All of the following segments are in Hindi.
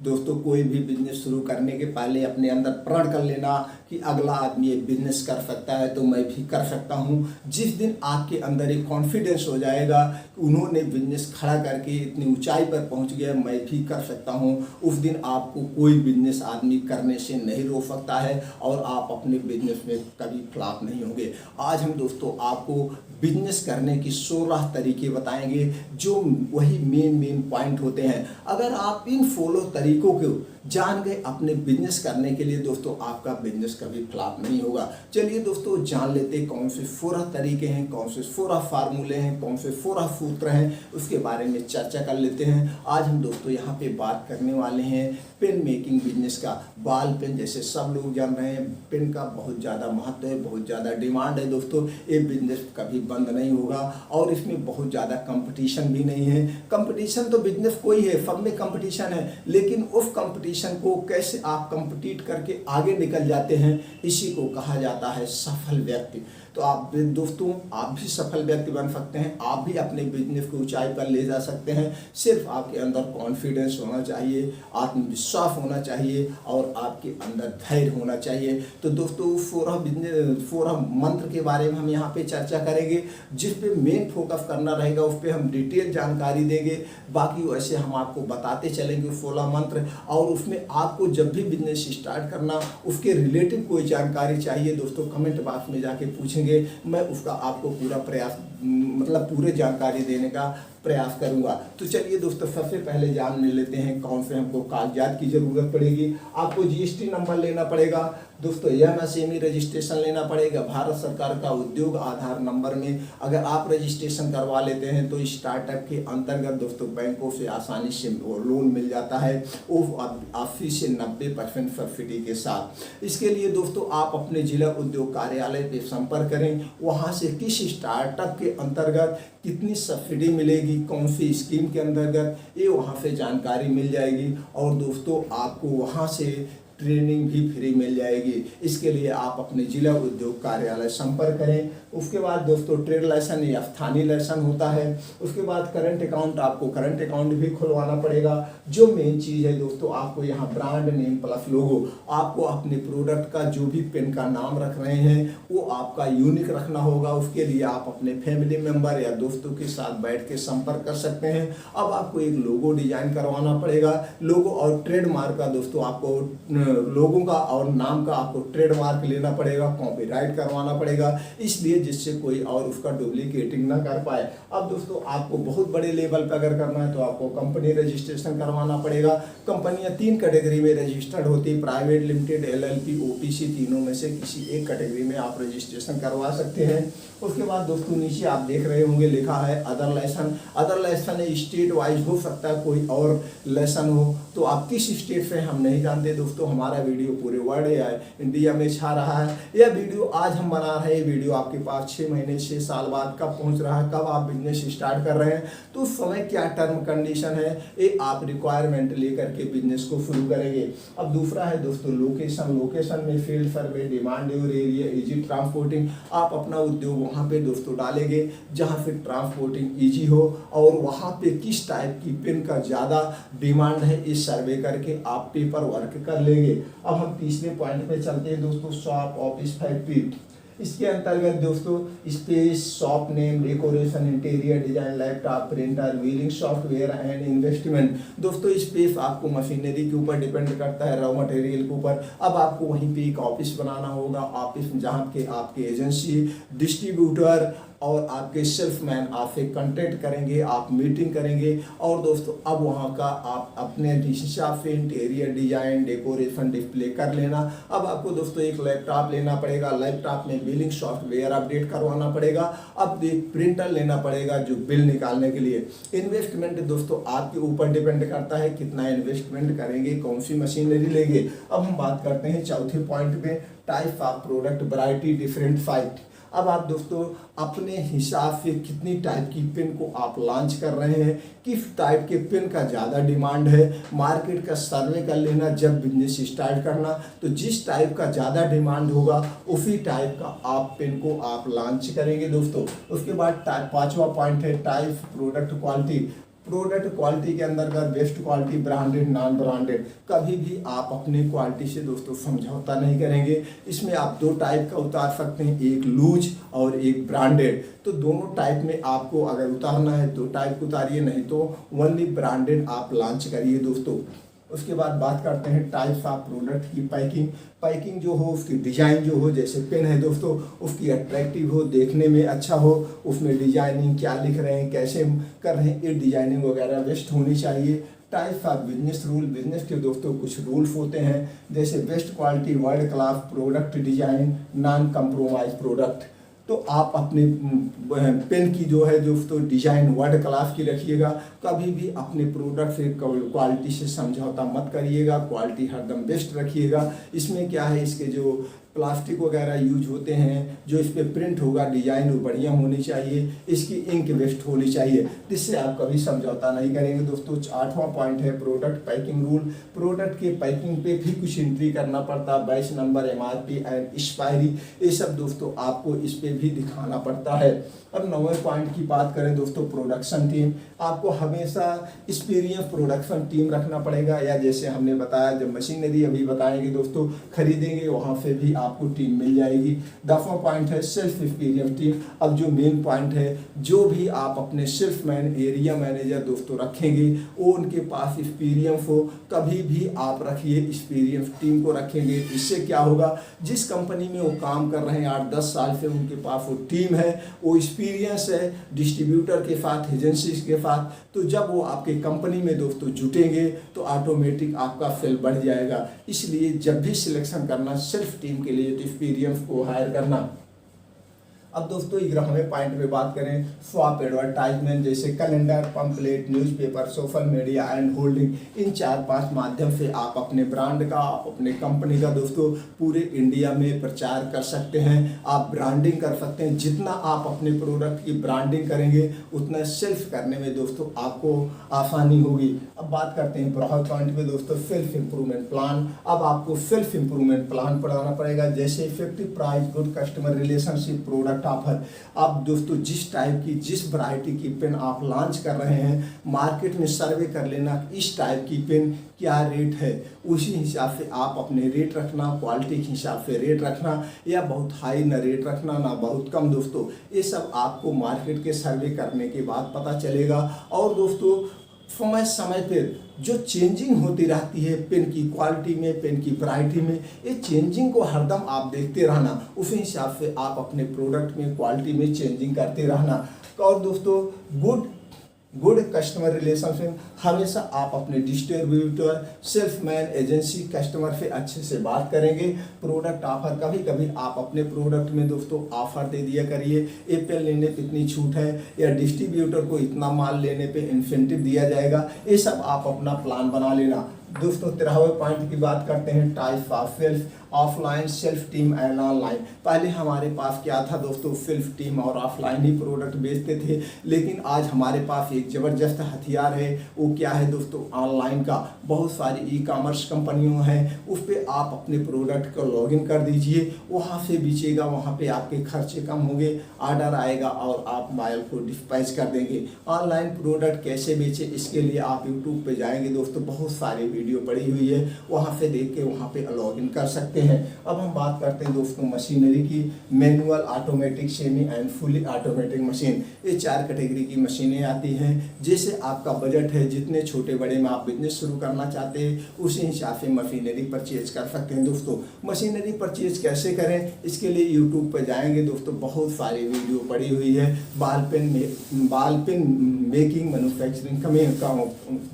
दोस्तों कोई भी बिजनेस शुरू करने के पहले अपने अंदर प्रण कर लेना कि अगला आदमी ये बिजनेस कर सकता है तो मैं भी कर सकता हूँ। जिस दिन आपके अंदर एक कॉन्फिडेंस हो जाएगा कि उन्होंने बिजनेस खड़ा करके इतनी ऊंचाई पर पहुँच गया, मैं भी कर सकता हूँ, उस दिन आपको कोई बिजनेस आदमी करने से नहीं रोक सकता है और आप अपने बिजनेस में कभी फ्लॉप नहीं होंगे। आज हम दोस्तों आपको बिजनेस करने की 16 तरीके बताएंगे जो वही मेन पॉइंट होते हैं। अगर आप इन 16 तरीकों को जान गए अपने बिजनेस करने के लिए दोस्तों, आपका बिजनेस कभी फ्लॉप नहीं होगा। चलिए दोस्तों जान लेते हैं कौन से 16 तरीके हैं, कौन से 16 फार्मूले हैं, कौन से 16 सूत्र हैं, उसके बारे में चर्चा कर लेते हैं। आज हम दोस्तों यहाँ पे बात करने वाले हैं पेन मेकिंग बिजनेस का। बॉल पेन, जैसे सब लोग जान रहे हैं, पेन का बहुत ज़्यादा महत्व है, बहुत ज़्यादा डिमांड है दोस्तों। ये बिजनेस कभी बंद नहीं होगा और इसमें बहुत ज़्यादा कंपटीशन भी नहीं है। कंपटीशन तो बिजनेस कोई है, सब में कंपटीशन है, लेकिन उस कंपटीशन को कैसे आप कंपीट करके आगे निकल जाते हैं, इसी को कहा जाता है सफल व्यक्ति। तो आप दोस्तों आप भी सफल व्यक्ति बन सकते हैं, आप भी अपने बिजनेस को ऊंचाई पर ले जा सकते हैं। सिर्फ आपके अंदर कॉन्फिडेंस होना चाहिए, आत्मविश्वास होना चाहिए और आपके अंदर धैर्य होना चाहिए। तो दोस्तों 16 मंत्र के बारे में हम यहाँ पे चर्चा करेंगे, जिस पे मेन फोकस करना रहेगा उस पर हम डिटेल जानकारी देंगे। बाकी वैसे हम आपको बताते चलेंगे 16 मंत्र, और उसमें आपको जब भी बिजनेस स्टार्ट करना उसके रिलेटिव कोई जानकारी चाहिए दोस्तों, कमेंट बॉक्स में जाके पूछेंगे, मैं उसका आपको पूरा प्रयास पूरे जानकारी देने का प्रयास करूंगा। तो चलिए दोस्तों सबसे पहले जान लेते हैं कौन से हमको कागजात की जरूरत पड़ेगी। आपको जीएसटी नंबर लेना पड़ेगा दोस्तों, एमएसएमई रजिस्ट्रेशन लेना पड़ेगा। भारत सरकार का उद्योग आधार नंबर में अगर आप रजिस्ट्रेशन करवा लेते हैं तो स्टार्टअप के अंतर्गत दोस्तों बैंकों से आसानी से लोन मिल जाता है, वो 80 से 90% सब्सिडी के साथ। इसके लिए दोस्तों आप अपने जिला उद्योग कार्यालय पे संपर्क करें, वहाँ से किस स्टार्टअप के अंतर्गत कितनी सब्सिडी मिलेगी, कौन सी स्कीम के अंतर्गत, ये वहाँ से जानकारी मिल जाएगी। और दोस्तों आपको वहाँ से ट्रेनिंग भी फ्री मिल जाएगी। इसके लिए आप अपने जिला उद्योग कार्यालय संपर्क करें। उसके बाद दोस्तों ट्रेड लाइसेंस या स्थानीय लाइसेंस होता है। उसके बाद करंट अकाउंट, आपको करंट अकाउंट भी खुलवाना पड़ेगा। जो मेन चीज़ है दोस्तों, आपको यहाँ ब्रांड नेम प्लस लोगो, आपको अपने प्रोडक्ट का जो भी पेन का नाम रख रहे हैं वो आपका यूनिक रखना होगा। उसके लिए आप अपने फैमिली मेम्बर या दोस्तों के साथ बैठ के संपर्क कर सकते हैं। अब आपको एक लोगो डिजाइन करवाना पड़ेगा। लोगो और ट्रेडमार्क का दोस्तों आपको लोगों का और नाम का आपको ट्रेडमार्क लेना पड़ेगा, कॉपीराइट करवाना पड़ेगा, इसलिए जिससे कोई और उसका डुप्लीकेटिंग ना कर पाए। अब दोस्तों आपको बहुत बड़े लेवल पर अगर करना है तो आपको कंपनी रजिस्ट्रेशन करवाना पड़ेगा। कंपनियां 3 कैटेगरी में रजिस्टर्ड होती है, प्राइवेट लिमिटेड, LLP, OTC, तीनों में से किसी एक कैटेगरी में आप रजिस्ट्रेशन करवा सकते हैं। उसके बाद दोस्तों नीचे आप देख रहे होंगे लिखा है other licence. Other licence state wise हो सकता है, कोई और लाइसेंस हो, तो आप किस स्टेट से हम नहीं जानते दोस्तों। हमारा वीडियो पूरे वर्ल्ड या इंडिया में छा रहा है। यह वीडियो आज हम बना रहे हैं, वीडियो आपके पास 6 महीने 6 साल बाद कब पहुंच रहा है, कब आप बिजनेस स्टार्ट कर रहे हैं, तो उस समय क्या टर्म कंडीशन है, ये आप रिक्वायरमेंट लेकर के बिजनेस को शुरू करेंगे। अब दूसरा है दोस्तों लोकेशन। लोकेशन में field survey, demand your area, easy transporting. आप अपना उद्योग वहाँ पे दोस्तों डालेंगे जहाँ पे ट्रांसपोर्टिंग ईजी हो और वहाँ पे किस टाइप की पेन का ज़्यादा डिमांड है, इस सर्वे करके आप पेपर वर्क कर लेंगे। अब हम तीसरे पॉइंट पे चलते हैं दोस्तों, शॉप, ऑफिस, फैक्ट्री। इसके अंतर्गत दोस्तों space, shop name, decoration, interior design, laptop, printer, wheeling software and investment. दोस्तों स्पेस आपको मशीनरी के ऊपर डिपेंड करता है, रॉ मटेरियल के ऊपर। अब आपको वहीं पे एक ऑफिस बनाना होगा, ऑफिस जहाँ के आपके एजेंसी, डिस्ट्रीब्यूटर और आपके सेल्समैन आपसे कंटेक्ट करेंगे, आप मीटिंग करेंगे। और दोस्तों अब वहाँ का आप अपने हिसाब से इंटीरियर डिजाइन, डेकोरेशन, डिस्प्ले कर लेना। अब आपको दोस्तों एक लैपटॉप लेना पड़ेगा, लैपटॉप में बिलिंग सॉफ्टवेयर अपडेट करवाना पड़ेगा। अब एक प्रिंटर लेना पड़ेगा जो बिल निकालने के लिए। इन्वेस्टमेंट दोस्तों आपके ऊपर डिपेंड करता है कितना इन्वेस्टमेंट करेंगे, कौन सी मशीनरी लेंगे। अब हम बात करते हैं चौथे पॉइंट पे, type of product, variety, different site. अब आप दोस्तों अपने हिसाब से कितनी टाइप की पेन को आप लॉन्च कर रहे हैं, किस टाइप के पेन का ज़्यादा डिमांड है, मार्केट का सर्वे कर लेना। जब बिजनेस स्टार्ट करना तो जिस टाइप का ज़्यादा डिमांड होगा उसी टाइप का आप पेन को आप लॉन्च करेंगे दोस्तों। उसके बाद 5वां पॉइंट है type product quality. Product quality के अंदर का best quality, branded, non branded, कभी भी आप अपने क्वालिटी से दोस्तों समझौता नहीं करेंगे। इसमें आप दो टाइप का उतार सकते हैं, एक लूज और एक ब्रांडेड। तो दोनों टाइप में आपको अगर उतारना है दो टाइप उतारिए, नहीं तो ओनली ब्रांडेड आप लॉन्च करिए दोस्तों। उसके बाद बात करते हैं टाइप्स ऑफ प्रोडक्ट की। पैकिंग जो हो, उसकी डिज़ाइन जो हो, जैसे पेन है दोस्तों, उसकी अट्रैक्टिव हो, देखने में अच्छा हो, उसमें डिजाइनिंग क्या लिख रहे हैं, कैसे कर रहे हैं, ये डिजाइनिंग वगैरह बेस्ट होनी चाहिए। Types of business rule, business के दोस्तों कुछ रूल्स होते हैं, जैसे best quality, world class product design, non compromise product. तो आप अपने पेन की जो है दोस्तों डिजाइन वर्ल्ड क्लास की रखिएगा। कभी भी अपने प्रोडक्ट से क्वालिटी से समझौता मत करिएगा, क्वालिटी हरदम बेस्ट रखिएगा। इसमें क्या है, इसके जो प्लास्टिक वगैरह यूज होते हैं, जो इस पर प्रिंट होगा डिजाइन वो बढ़िया होनी चाहिए, इसकी इंक बेस्ट होनी चाहिए, जिससे आप कभी समझौता नहीं करेंगे दोस्तों। 8वां पॉइंट है प्रोडक्ट पैकिंग रूल। प्रोडक्ट के पैकिंग पे भी कुछ एंट्री करना पड़ता है, batch number, MRP and expiry, ये सब दोस्तों आपको इस पे भी दिखाना पड़ता है। अब 9वें पॉइंट की बात करें दोस्तों, प्रोडक्शन टीम। आपको हमेशा एक्सपीरियंस प्रोडक्शन टीम रखना पड़ेगा, या जैसे हमने बताया, जब मशीनरी अभी बताएंगे दोस्तों खरीदेंगे, वहाँ से भी आपको टीम मिल जाएगी। 10वां पॉइंट है सेल्फ एक्सपीरियंस टीम। अब जो मेन पॉइंट है, जो भी आप अपने सेल्फ एरिया मैनेजर दोस्तों रखेंगे, वो उनके पास एक्सपीरियंस हो। कभी भी आप रखिए, एक्सपीरियंस टीम को रखेंगे। इससे क्या होगा, जिस कंपनी में वो काम कर रहे हैं 8-10 साल से, उनके पास वो टीम है, वो एक्सपीरियंस है डिस्ट्रीब्यूटर के साथ, एजेंसीज के साथ। तो जब वो आपके कंपनी में दोस्तों जुटेंगे तो ऑटोमेटिक आपका सेल बढ़ जाएगा। इसलिए जब भी सिलेक्शन करना सेल्फ टीम के लिए, तो एक्सपीरियंस को हायर करना। अब दोस्तों 11वें पॉइंट में बात करें, स्वैप एडवर्टाइजमेंट, जैसे calendar, pamphlet, newspaper, social media and holding. इन 4-5 माध्यम से आप अपने ब्रांड का, आप अपने कंपनी का दोस्तों पूरे इंडिया में प्रचार कर सकते हैं। आप ब्रांडिंग कर सकते हैं। जितना आप अपने प्रोडक्ट की ब्रांडिंग करेंगे, उतना सेल्फ करने में दोस्तों आपको आसानी होगी। अब बात करते हैं 12वें पॉइंट में दोस्तों, सेल्फ इम्प्रूवमेंट प्लान। अब आपको सेल्फ इम्प्रूवमेंट प्लान बनाना पड़ेगा, जैसे effective price, good customer relationship, product offer. आप दोस्तों जिस टाइप की, जिस वैरायटी की पेन आप लॉन्च कर रहे हैं, मार्केट में सर्वे कर लेना, इस टाइप की पेन क्या रेट है, उसी हिसाब से आप अपने रेट रखना, क्वालिटी के हिसाब से रेट रखना, या बहुत हाई ना रेट रखना ना बहुत कम दोस्तों। ये सब आपको मार्केट के सर्वे करने के बाद पता चलेगा। और दोस्तों समय समय पर जो चेंजिंग होती रहती है पेन की क्वालिटी में, पेन की वैरायटी में, ये चेंजिंग को हरदम आप देखते रहना, उसी हिसाब से आप अपने प्रोडक्ट में क्वालिटी में चेंजिंग करते रहना। और दोस्तों गुड कस्टमर रिलेशनशिप, हमेशा आप अपने डिस्ट्रीब्यूटर, सेल्समैन, एजेंसी, कस्टमर से अच्छे से बात करेंगे। प्रोडक्ट ऑफर, कभी कभी आप अपने प्रोडक्ट में दोस्तों ऑफर दे दिया करिए, एप्पल लेने पे इतनी छूट है, या डिस्ट्रीब्यूटर को इतना माल लेने पे इंसेंटिव दिया जाएगा। ये सब आप अपना प्लान बना लेना। दोस्तों 13वें पॉइंट की बात करते हैं, types of self, offline self team and online. पहले हमारे पास क्या था दोस्तों, सेल्फ टीम और ऑफलाइन ही प्रोडक्ट बेचते थे, लेकिन आज हमारे पास एक ज़बरदस्त हथियार है। वो क्या है दोस्तों, ऑनलाइन का। बहुत सारी ई-कॉमर्स कंपनियों हैं, उस पर आप अपने प्रोडक्ट को लॉगिन कर दीजिए, वहाँ से बेचिएगा, वहाँ पे आपके खर्चे कम होंगे, ऑर्डर आएगा और आप माल को डिस्पैच कर देंगे। ऑनलाइन प्रोडक्ट कैसे बेचे, इसके लिए आप यूट्यूब पे जाएंगे दोस्तों, बहुत सारे वीडियो पड़ी हुई है, वहाँ से देख के वहाँ पे लॉगिन कर सकते हैं। अब हम बात करते हैं दोस्तों मशीनरी की, manual, automatic, semi and fully automatic machine. ये 4 कैटेगरी की मशीनें आती हैं। जैसे आपका बजट है, जितने छोटे बड़े में आप बिजनेस शुरू करना चाहते हैं, उसी हिसाब से मशीनरी परचेज कर सकते हैं दोस्तों। मशीनरी परचेज कैसे करें, इसके लिए यूट्यूब पर जाएंगे दोस्तों, बहुत सारी वीडियो पड़ी हुई है। बाल पेन मेकिंग मैन्युफैक्चरिंग का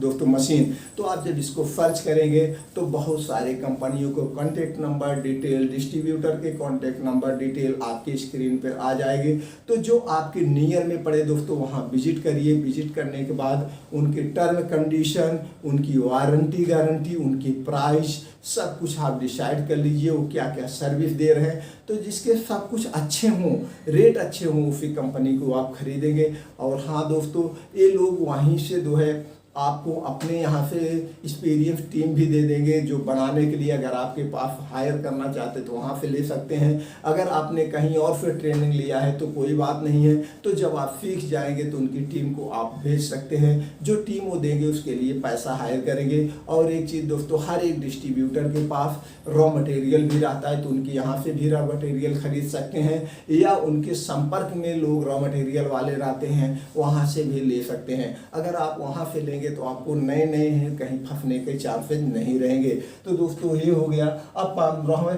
दोस्तों मशीन, तो आप जब इसको सर्च करेंगे तो बहुत सारे कंपनियों को कॉन्टेक्ट नंबर डिटेल, डिस्ट्रीब्यूटर के कॉन्टेक्ट नंबर डिटेल आपकी स्क्रीन पर आ जाएगी। तो जो आपके नियर में पड़े दोस्तों, वहाँ विजिट करिए। विजिट करने के बाद उनके टर्म कंडीशन, उनकी वारंटी गारंटी, उनकी प्राइस, सब कुछ आप डिसाइड कर लीजिए, वो क्या क्या सर्विस दे रहे हैं। तो जिसके सब कुछ अच्छे हों, रेट अच्छे हों, उसी कंपनी को आप खरीदेंगे। और हाँ दोस्तों, ये लोग वहीं से जो है आपको अपने यहाँ से एक्सपीरियंस टीम भी दे देंगे जो बनाने के लिए, अगर आपके पास हायर करना चाहते तो वहाँ से ले सकते हैं। अगर आपने कहीं और फिर ट्रेनिंग लिया है तो कोई बात नहीं है, तो जब आप सीख जाएंगे तो उनकी टीम को आप भेज सकते हैं। जो टीम वो देंगे उसके लिए पैसा हायर करेंगे। और एक चीज़ दोस्तों, हर एक डिस्ट्रीब्यूटर के पास रॉ मटेरियल भी रहता है, तो उनके यहाँ से भी रॉ मटेरियल खरीद सकते हैं, या उनके संपर्क में लोग रॉ मटेरियल वाले रहते हैं, वहाँ से भी ले सकते हैं। अगर आप वहाँ से लेंगे तो आपको नए नए हैं कहीं फंसने के चांसेस नहीं रहेंगे। तो दोस्तों ये हो गया। अब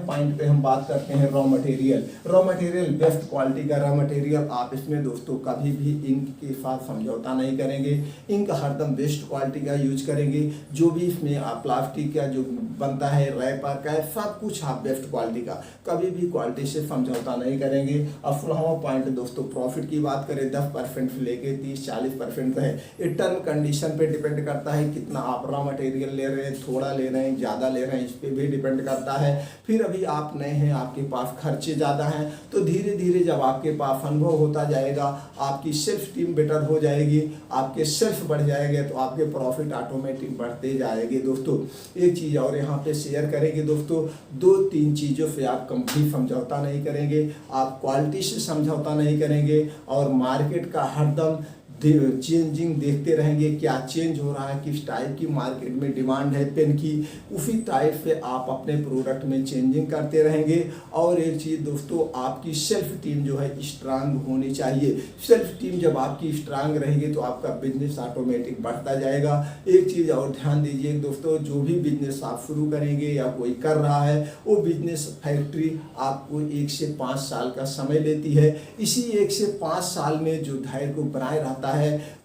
पॉइंट पे हम बात करते हैं raw material. Raw material best quality का रॉ मटेरियल, आप इसमें दोस्तों कभी भी इंक के साथ समझौता नहीं करेंगे। इंक हरदम बेस्ट क्वालिटी का यूज करेंगे। जो भी इसमें आप प्लास्टिक का जो बनता है, रैपर का, सब कुछ आप बेस्ट क्वालिटी का, कभी भी क्वालिटी से समझौता नहीं करेंगे। अब फुलहावा पॉइंट दोस्तों, प्रॉफिट की बात करें 10% से लेके 30-40% है। ये टर्म कंडीशन पे डिपेंड करता है कितना आप रॉ मटेरियल ले रहे हैं, थोड़ा ले रहे हैं, ज़्यादा ले रहे हैं, इस पर भी डिपेंड करता है। फिर अभी आप नए हैं, आपके पास खर्चे ज़्यादा हैं, तो धीरे धीरे जब आपके पास अनुभव होता जाएगा, आपकी सेल्फ टीम बेटर हो जाएगी, आपके सेल्फ बढ़ जाएंगे, तो आपके प्रॉफिट ऑटोमेटिक बढ़ते जाएंगे। दोस्तों एक चीज़ और यहाँ पे शेयर करेंगे दोस्तों, 2-3 चीज़ों से आप कभी समझौता नहीं करेंगे। आप क्वालिटी से समझौता नहीं करेंगे, और मार्केट का हरदम चेंजिंग देखते रहेंगे, क्या चेंज हो रहा है, किस टाइप की मार्केट में डिमांड है पेन की, उसी टाइप से आप अपने प्रोडक्ट में चेंजिंग करते रहेंगे। और एक चीज़ दोस्तों, आपकी सेल्फ टीम जो है स्ट्रांग होनी चाहिए। सेल्फ टीम जब आपकी स्ट्रांग रहेगी तो आपका बिजनेस ऑटोमेटिक बढ़ता जाएगा। एक चीज़ और ध्यान दीजिए दोस्तों, जो भी बिजनेस आप शुरू करेंगे या कोई कर रहा है, वो बिजनेस फैक्ट्री आपको 1 से 5 साल का समय लेती है। इसी 1 से 5 साल में जो धैर्य को बनाए रहता है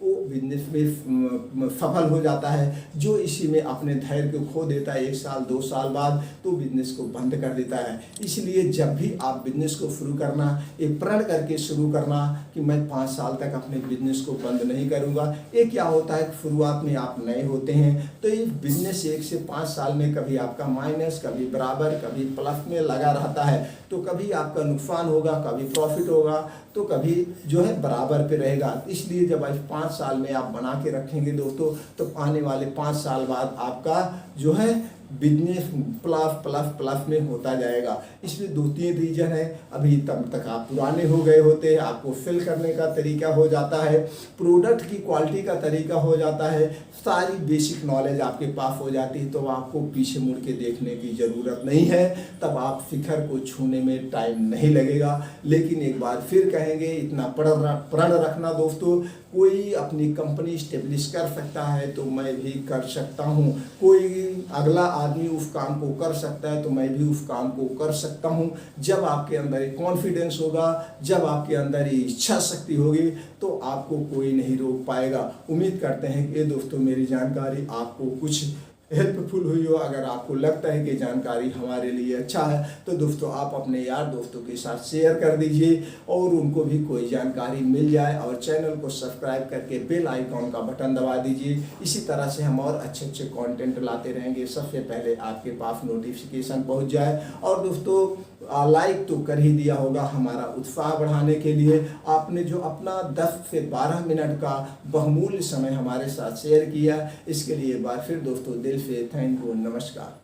वो बिजनेस में सफल हो जाता है। जो इसी में अपने धैर्य को खो देता है 1 साल 2 साल बाद, तो बिजनेस को बंद कर देता है। इसलिए जब भी आप बिजनेस को शुरू करना, एक प्रण करके शुरू करना कि मैं 5 साल तक अपने बिजनेस को बंद नहीं करूंगा। ये क्या होता है, शुरुआत में आप नए होते हैं तो ये बिजनेस 1 से 5 साल में कभी आपका माइनस, कभी बराबर, कभी प्लस में लगा रहता है। तो कभी आपका नुकसान होगा, कभी प्रॉफिट होगा, तो कभी जो है बराबर पे रहेगा। इसलिए जब आज 5 साल में आप बना के रखेंगे दोस्तों, तो आने वाले 5 साल बाद आपका जो है बिजनेस प्लस प्लस प्लस में होता जाएगा। इसमें 2-3 रीजन है। अभी तब तक आप पुराने हो गए होते हैं, आपको सेल करने का तरीका हो जाता है, प्रोडक्ट की क्वालिटी का तरीका हो जाता है, सारी बेसिक नॉलेज आपके पास हो जाती है, तो आपको पीछे मुड़ के देखने की ज़रूरत नहीं है। तब आप शिखर को छूने में टाइम नहीं लगेगा। लेकिन एक बार फिर कहेंगे, इतना प्रण रखना दोस्तों, कोई अपनी कंपनी स्टेब्लिश कर सकता है तो मैं भी कर सकता हूँ। कोई अगला आदमी उस काम को कर सकता है तो मैं भी उस काम को कर सकता हूँ। जब आपके अंदर एक कॉन्फिडेंस होगा, जब आपके अंदर ये इच्छा शक्ति होगी, तो आपको कोई नहीं रोक पाएगा। उम्मीद करते हैं कि दोस्तों मेरी जानकारी आपको कुछ हेल्पफुल हुई हो। अगर आपको लगता है कि जानकारी हमारे लिए अच्छा है तो दोस्तों आप अपने यार दोस्तों के साथ शेयर कर दीजिए और उनको भी कोई जानकारी मिल जाए। और चैनल को सब्सक्राइब करके बेल आइकॉन का बटन दबा दीजिए। इसी तरह से हम और अच्छे अच्छे कंटेंट लाते रहेंगे, सबसे पहले आपके पास नोटिफिकेशन पहुंच जाए। और दोस्तों लाइक तो कर ही दिया होगा हमारा उत्साह बढ़ाने के लिए। आपने जो अपना 10 से 12 मिनट का बहुमूल्य समय हमारे साथ शेयर किया, इसके लिए एक बार फिर दोस्तों दिल से थैंक यू, नमस्कार।